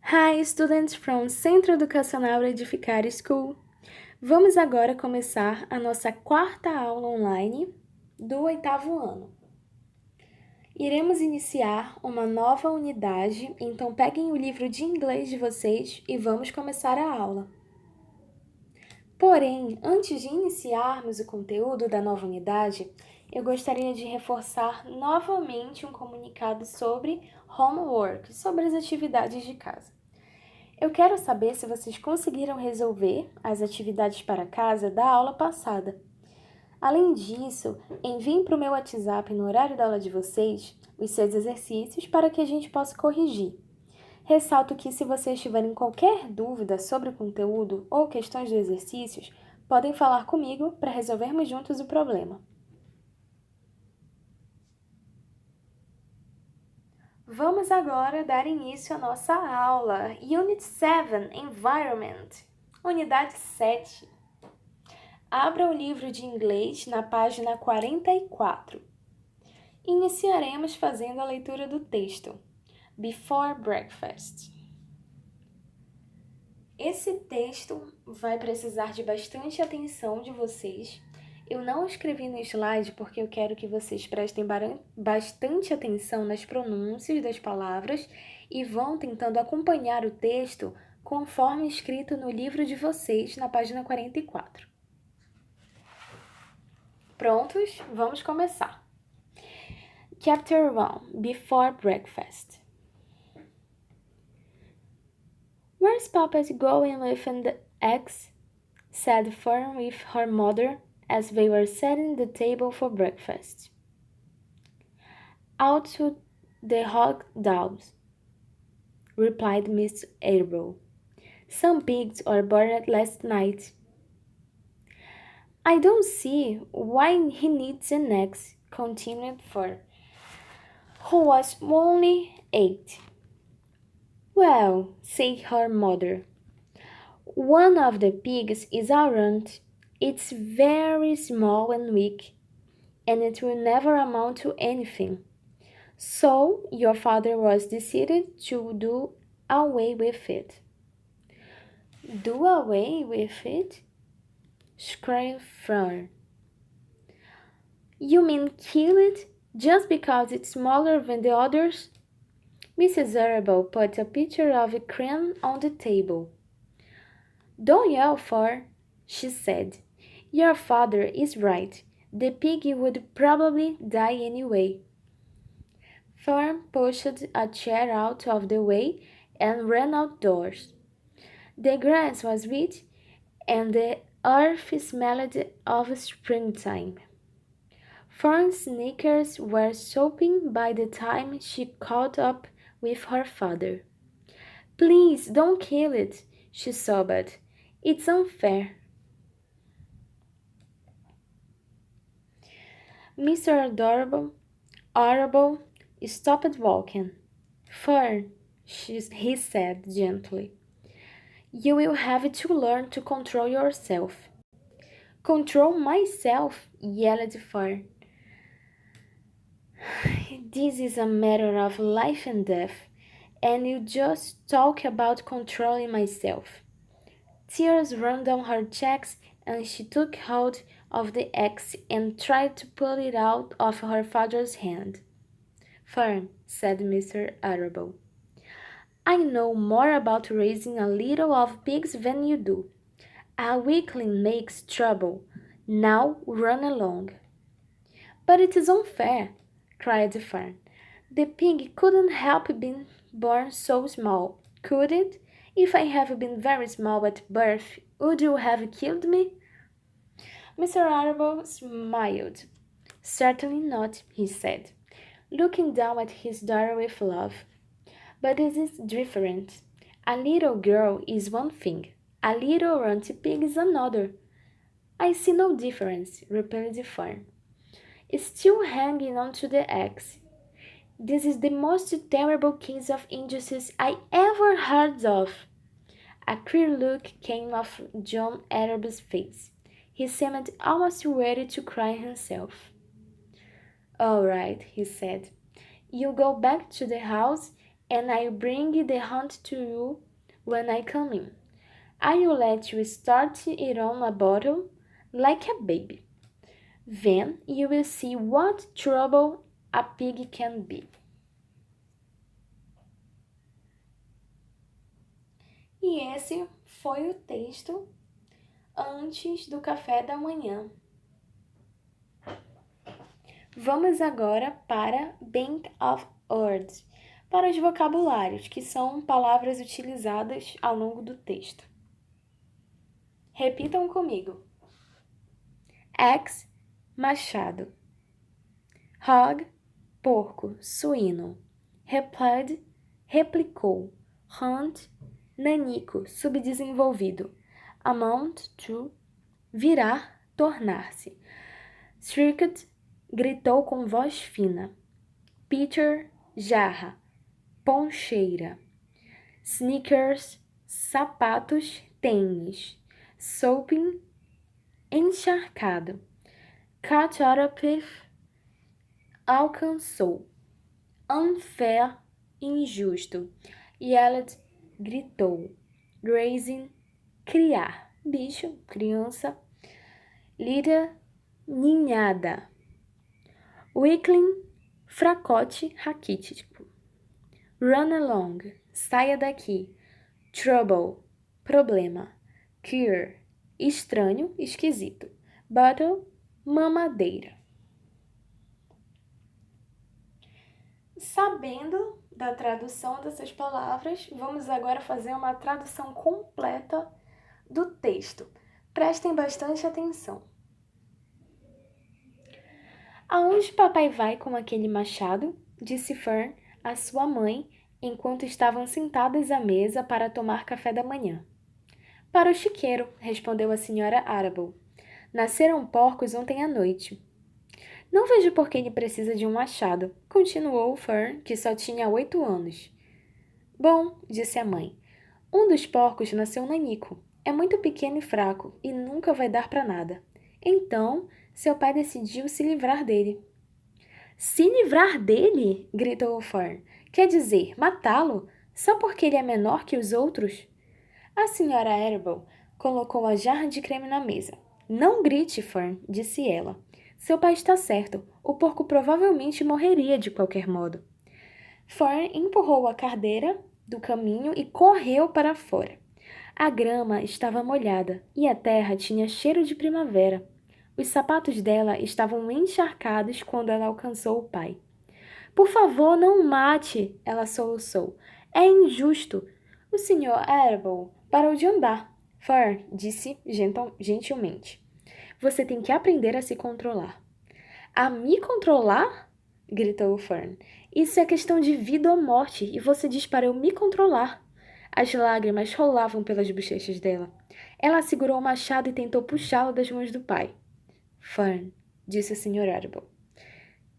Hi, students from Centro Educacional Edificar School. Vamos agora começar a nossa quarta aula online do oitavo ano. Iremos iniciar uma nova unidade, então peguem o livro de inglês de vocês e vamos começar a aula. Porém, antes de iniciarmos o conteúdo da nova unidade, eu gostaria de reforçar novamente um comunicado sobre homework, sobre as atividades de casa. Eu quero saber se vocês conseguiram resolver as atividades para casa da aula passada. Além disso, enviem para o meu WhatsApp no horário da aula de vocês os seus exercícios para que a gente possa corrigir. Ressalto que se vocês tiverem qualquer dúvida sobre o conteúdo ou questões dos exercícios, podem falar comigo para resolvermos juntos o problema. Vamos agora dar início à nossa aula. Unit 7, Environment. Unidade 7. Abra o livro de inglês na página 44. Iniciaremos fazendo a leitura do texto. Before breakfast. Esse texto vai precisar de bastante atenção de vocês. Eu não escrevi no slide porque eu quero que vocês prestem bastante atenção nas pronúncias das palavras e vão tentando acompanhar o texto conforme escrito no livro de vocês na página 44. Prontos? Vamos começar. Chapter 1, Before Breakfast. Where's Papa going with the eggs? Said Fern with her mother as they were setting the table for breakfast. Out to the hog dogs, replied Miss Arable. Some pigs were born last night. I don't see why he needs an eggs, continued Fern, who was only 8. Well, said her mother, one of the pigs is a runt. It's very small and weak, and it will never amount to anything. So your father was decided to do away with it. Do away with it? Screamed Fern. You mean kill it just because it's smaller than the others? Mrs. Arable put a pitcher of cream on the table. Don't yell, Fern, she said. Your father is right. The pig would probably die anyway. Fern pushed a chair out of the way and ran outdoors. The grass was wet and the earth smelled of springtime. Fern's sneakers were sopping by the time she caught up with her father. Please don't kill it, she sobbed. It's unfair. Mr. Arable stopped walking. Fern, he said gently, you will have to learn to control yourself. Control myself, yelled Fern. This is a matter of life and death, and you just talk about controlling myself. Tears ran down her cheeks, and she took hold of the axe and tried to pull it out of her father's hand. Fern, said Mr. Arable, I know more about raising a litter of pigs than you do. A weakling makes trouble. Now run along. But it is unfair, cried Fern. The pig couldn't help being born so small, could it? If I have been very small at birth, would you have killed me? Mr. Arable smiled. Certainly not, he said, looking down at his daughter with love. But this is different. A little girl is one thing, a little runty pig is another. I see no difference, replied Fern, still hanging on to the axe. This is the most terrible case of injustice I ever heard of. A queer look came off John Arable's face. He seemed almost ready to cry himself. All right, he said. You go back to the house and I'll bring the hunt to you when I come in. I'll let you start it on a bottle like a baby. Then you will see what trouble a pig can be. E esse foi o texto antes do café da manhã. Vamos agora para Bank of Words, para os vocabulários, que são palavras utilizadas ao longo do texto. Repitam comigo. Axe, machado. Hog, porco, suíno. Replied, replicou. Hunt, nanico, subdesenvolvido. Amount to, virar, tornar-se. Shrieked, gritou com voz fina. Pitcher, jarra. Poncheira. Sneakers, sapatos, tênis. Soaping, encharcado. Caught up, alcançou. Unfair, injusto. Yelled, gritou. Raising, criar. Bicho, criança. Litter, ninhada. Weakling, fracote, raquítico. Run along, saia daqui. Trouble, problema. Cure, estranho, esquisito. Bottle, mamadeira. Sabendo da tradução dessas palavras, vamos agora fazer uma tradução completa do texto. Prestem bastante atenção. Aonde papai vai com aquele machado? Disse Fern à sua mãe enquanto estavam sentadas à mesa para tomar café da manhã. Para o chiqueiro, respondeu a senhora Arable. Nasceram porcos ontem à noite. Não vejo por que ele precisa de um machado, continuou Fern, que só tinha 8 anos. Bom, disse a mãe, um dos porcos nasceu nanico. É muito pequeno e fraco e nunca vai dar para nada. Então, seu pai decidiu se livrar dele. Se livrar dele? Gritou Fern. Quer dizer, matá-lo? Só porque ele é menor que os outros? A senhora Arable colocou a jarra de creme na mesa. Não grite, Fern, disse ela. Seu pai está certo. O porco provavelmente morreria de qualquer modo. Fern empurrou a cadeira do caminho e correu para fora. A grama estava molhada e a terra tinha cheiro de primavera. Os sapatos dela estavam encharcados quando ela alcançou o pai. Por favor, não o mate, ela soluçou. É injusto. O Sr. Arable parou de andar. Fern disse gentilmente. Você tem que aprender a se controlar. A me controlar? Gritou Fern. Isso é questão de vida ou morte e você diz para eu me controlar. As lágrimas rolavam pelas bochechas dela. Ela segurou o machado e tentou puxá-lo das mãos do pai. Fern, disse o Sr. Arable.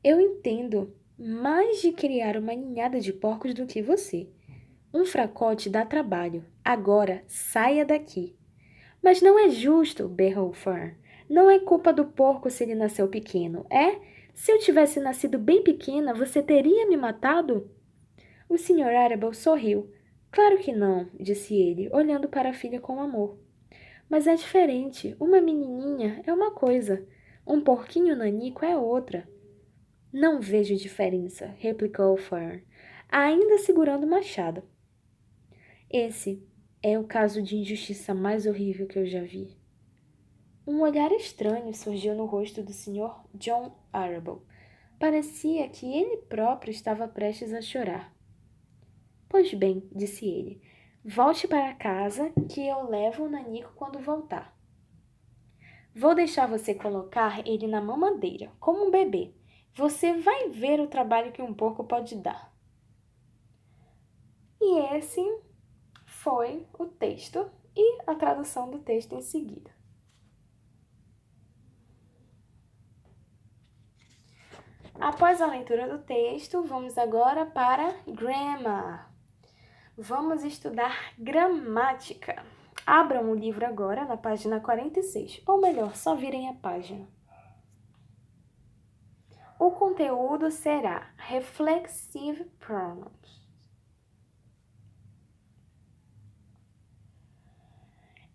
Eu entendo mais de criar uma ninhada de porcos do que você. Um fracote dá trabalho. Agora, saia daqui. Mas não é justo, berrou Fern. Não é culpa do porco se ele nasceu pequeno, é? Se eu tivesse nascido bem pequena, você teria me matado? O Sr. Arable sorriu. Claro que não, disse ele, olhando para a filha com amor. Mas é diferente. Uma menininha é uma coisa. Um porquinho nanico é outra. Não vejo diferença, replicou Fern, ainda segurando o machado. Esse é o caso de injustiça mais horrível que eu já vi. Um olhar estranho surgiu no rosto do Sr. John Arable. Parecia que ele próprio estava prestes a chorar. Pois bem, disse ele, volte para casa que eu levo o nanico quando voltar. Vou deixar você colocar ele na mamadeira, como um bebê. Você vai ver o trabalho que um porco pode dar. E esse foi o texto e a tradução do texto em seguida. Após a leitura do texto, vamos agora para grammar. Vamos estudar gramática. Abram o livro agora na página 46, ou melhor, só virem a página. O conteúdo será reflexive pronouns.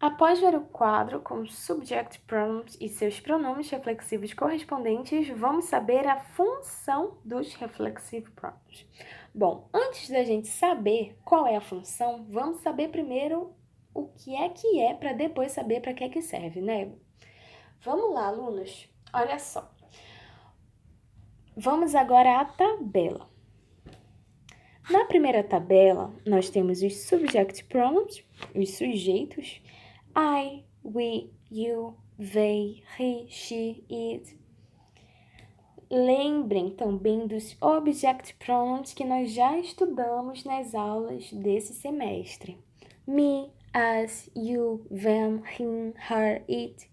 Após ver o quadro com subject pronouns e seus pronomes reflexivos correspondentes, vamos saber a função dos reflexive pronouns. Bom, antes da gente saber qual é a função, vamos saber primeiro o que é para depois saber para que serve, né? Vamos lá, alunos. Olha só. Vamos agora à tabela. Na primeira tabela, nós temos os subject pronouns, os sujeitos, I, we, you, they, he, she, it. Lembrem também dos object pronouns que nós já estudamos nas aulas desse semestre. Me, us, you, them, him, her, it.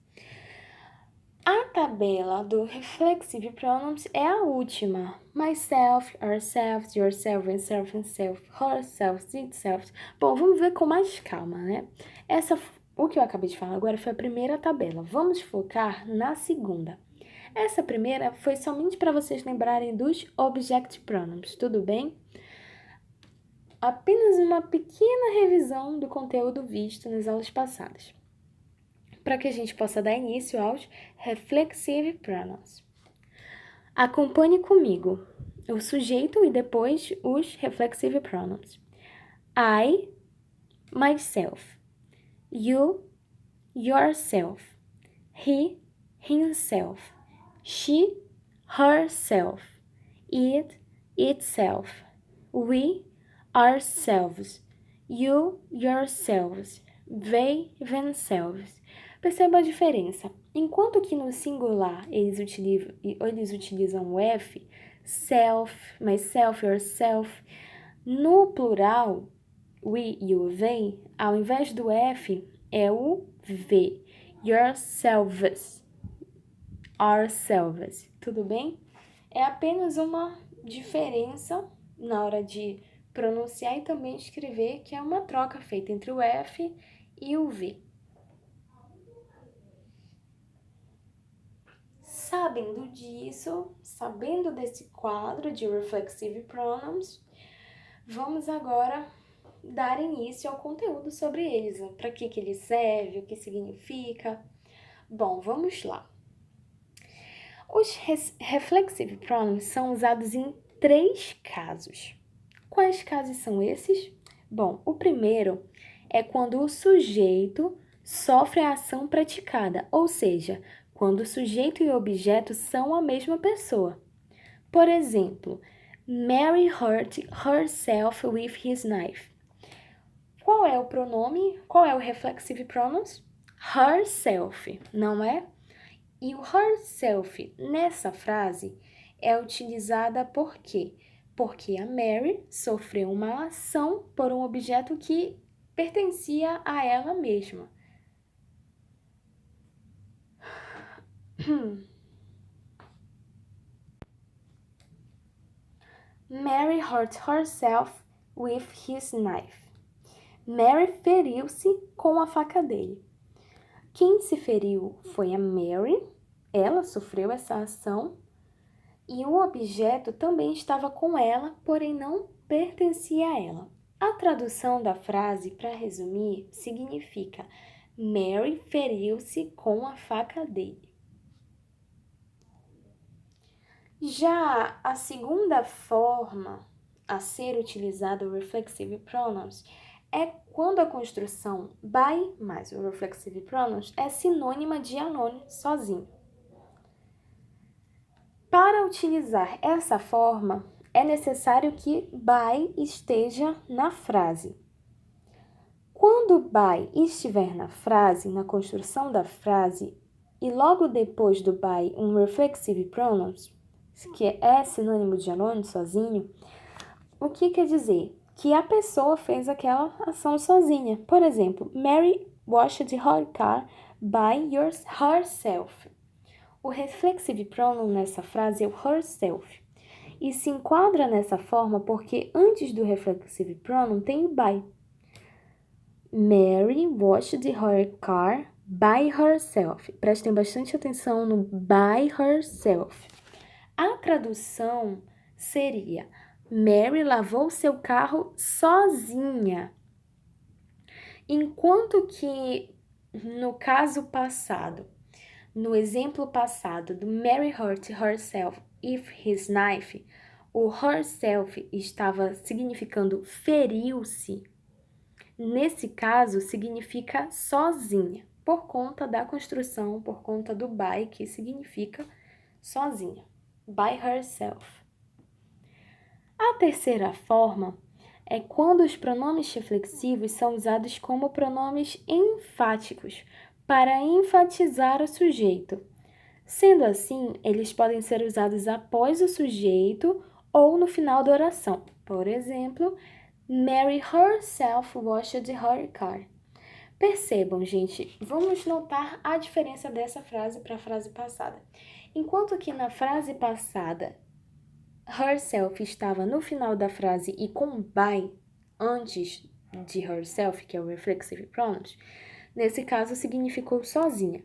A tabela do reflexive pronouns é a última. Myself, ourselves, yourself, oneself, self, herself, itself. Bom, vamos ver com mais calma, né? O que eu acabei de falar agora foi a primeira tabela. Vamos focar na segunda. Essa primeira foi somente para vocês lembrarem dos object pronouns, tudo bem? Apenas uma pequena revisão do conteúdo visto nas aulas passadas, para que a gente possa dar início aos reflexive pronouns. Acompanhe comigo o sujeito e depois os reflexive pronouns. I, myself. You, yourself. He, himself. She, herself. It, itself. We, ourselves. You, yourselves. They, themselves. Perceba a diferença. Enquanto que no singular eles utilizam o F, self, myself, yourself, no plural, we e o they, ao invés do F, é o V, yourselves, ourselves, tudo bem? É apenas uma diferença na hora de pronunciar e também escrever, que é uma troca feita entre o F e o V. Sabendo disso, sabendo desse quadro de reflexive pronouns, vamos agora dar início ao conteúdo sobre eles, para que ele serve, o que significa. Bom, vamos lá. Os reflexive pronouns são usados em 3 casos. Quais casos são esses? Bom, o primeiro é quando o sujeito sofre a ação praticada, ou seja, quando o sujeito e o objeto são a mesma pessoa. Por exemplo, Mary hurt herself with his knife. Qual é o pronome? Qual é o reflexive pronouns? Herself, não é? E o herself nessa frase é utilizada por quê? Porque a Mary sofreu uma ação por um objeto que pertencia a ela mesma. Mary hurt herself with his knife. Mary feriu-se com a faca dele. Quem se feriu foi a Mary, ela sofreu essa ação, e o objeto também estava com ela, porém não pertencia a ela. A tradução da frase, para resumir, significa Mary feriu-se com a faca dele. Já a segunda forma a ser utilizada o reflexive pronouns é quando a construção by mais o reflexive pronouns é sinônima de alone, sozinho. Para utilizar essa forma, é necessário que by esteja na frase. Quando by estiver na frase, na construção da frase, e logo depois do by um reflexive pronouns, que é sinônimo de alone, sozinho, o que quer dizer? Que a pessoa fez aquela ação sozinha. Por exemplo, Mary washed her car by herself. O reflexive pronoun nessa frase é o herself. E se enquadra nessa forma porque antes do reflexive pronoun tem o by. Mary washed her car by herself. Prestem bastante atenção no by herself. A tradução seria: Mary lavou seu carro sozinha. Enquanto que no caso passado, no exemplo passado do Mary hurt herself with his knife, o herself estava significando feriu-se. Nesse caso, significa sozinha, por conta da construção, por conta do by, que significa sozinha. By herself. A terceira forma é quando os pronomes reflexivos são usados como pronomes enfáticos para enfatizar o sujeito. Sendo assim, eles podem ser usados após o sujeito ou no final da oração. Por exemplo, Mary herself washed her car. Percebam, gente, vamos notar a diferença dessa frase para a frase passada. Enquanto que na frase passada, herself estava no final da frase e com by antes de herself, que é o reflexive pronouns, nesse caso significou sozinha.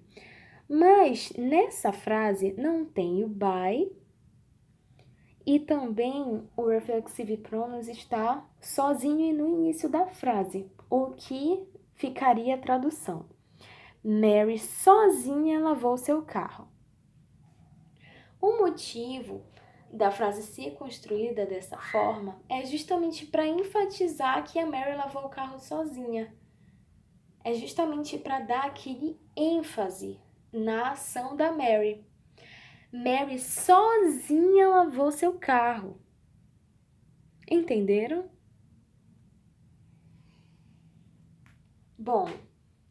Mas nessa frase não tem o by e também o reflexive pronouns está sozinho no início da frase, o que ficaria a tradução. Mary sozinha lavou seu carro. O motivo da frase ser construída dessa forma é justamente para enfatizar que a Mary lavou o carro sozinha. É justamente para dar aquele ênfase na ação da Mary. Mary sozinha lavou seu carro. Entenderam? Bom,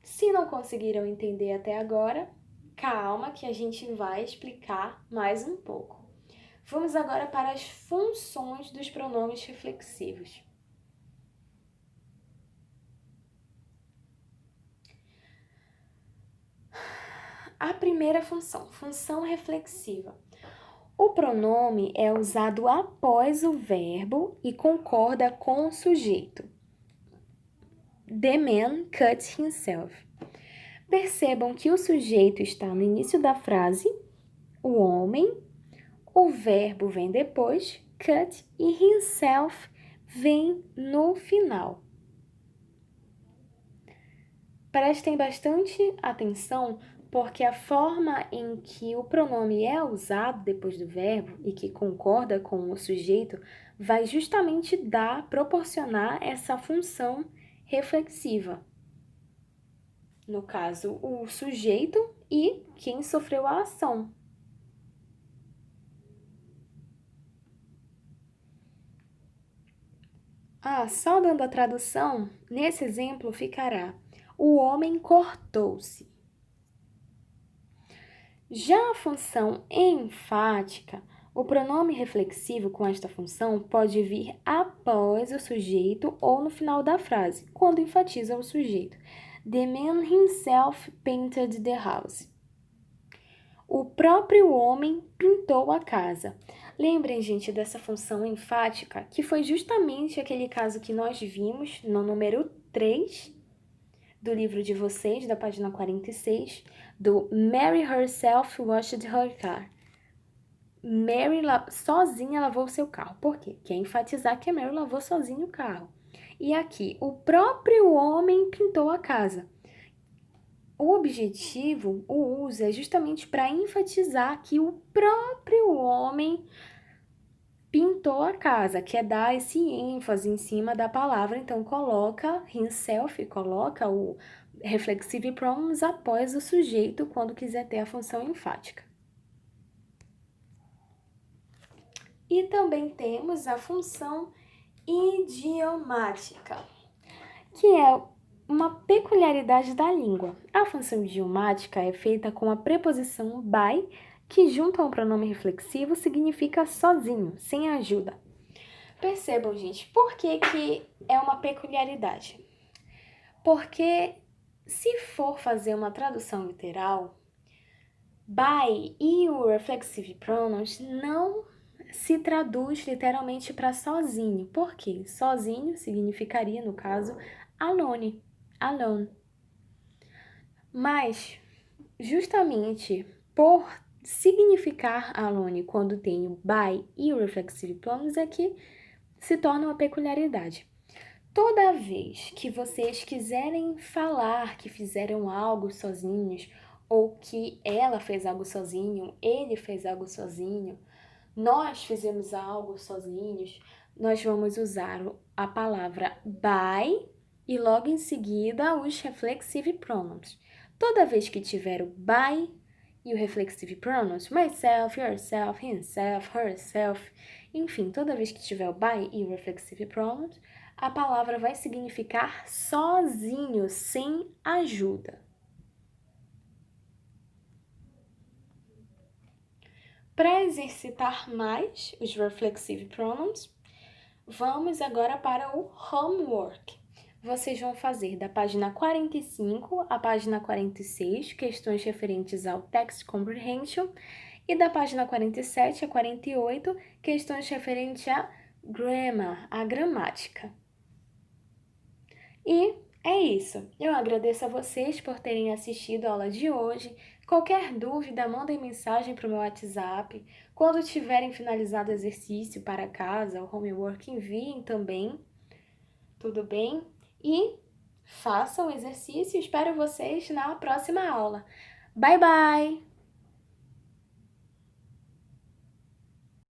se não conseguiram entender até agora, calma que a gente vai explicar mais um pouco. Vamos agora para as funções dos pronomes reflexivos. A primeira função, função reflexiva. O pronome é usado após o verbo e concorda com o sujeito. The man cut himself. Percebam que o sujeito está no início da frase, o homem, o verbo vem depois, cut, e himself vem no final. Prestem bastante atenção, porque a forma em que o pronome é usado depois do verbo e que concorda com o sujeito vai justamente proporcionar essa função reflexiva. No caso, o sujeito e quem sofreu a ação. Só dando a tradução, nesse exemplo ficará: o homem cortou-se. Já a função enfática, o pronome reflexivo com esta função pode vir após o sujeito ou no final da frase, quando enfatiza o sujeito. The man himself painted the house. O próprio homem pintou a casa. Lembrem, gente, dessa função enfática, que foi justamente aquele caso que nós vimos no número 3 do livro de vocês, da página 46, do Mary herself washed her car. Mary sozinha lavou seu carro. Por quê? Quer enfatizar que a Mary lavou sozinha o carro. E aqui, o próprio homem pintou a casa. O objetivo, o uso, é justamente para enfatizar que o próprio homem pintou a casa, que é dar esse ênfase em cima da palavra. Então, coloca himself, coloca o reflexive pronouns após o sujeito quando quiser ter a função enfática. E também temos a função idiomática, que é uma peculiaridade da língua. A função idiomática é feita com a preposição by, que junto a um pronome reflexivo significa sozinho, sem ajuda. Percebam, gente, por que é uma peculiaridade? Porque se for fazer uma tradução literal, by e o reflexive pronouns não se traduz literalmente para sozinho. Por quê? Sozinho significaria, no caso, alone. Mas, justamente por significar alone quando tem o by e o reflexive pronouns é que se torna uma peculiaridade. Toda vez que vocês quiserem falar que fizeram algo sozinhos, ou que ela fez algo sozinho, ele fez algo sozinho, nós fizemos algo sozinhos, nós vamos usar a palavra by e logo em seguida os reflexive pronouns. Toda vez que tiver o by e o reflexive pronouns, myself, yourself, himself, herself, enfim, toda vez que tiver o by e o reflexive pronouns, a palavra vai significar sozinho, sem ajuda. Para exercitar mais os reflexive pronouns, vamos agora para o homework. Vocês vão fazer da página 45 à página 46 questões referentes ao text comprehension e da página 47 a 48 questões referentes à grammar, a gramática. E é isso. Eu agradeço a vocês por terem assistido a aula de hoje. Qualquer dúvida, mandem mensagem para o meu WhatsApp. Quando tiverem finalizado o exercício para casa, o homework, enviem também. Tudo bem? E façam o exercício. Espero vocês na próxima aula. Bye, bye!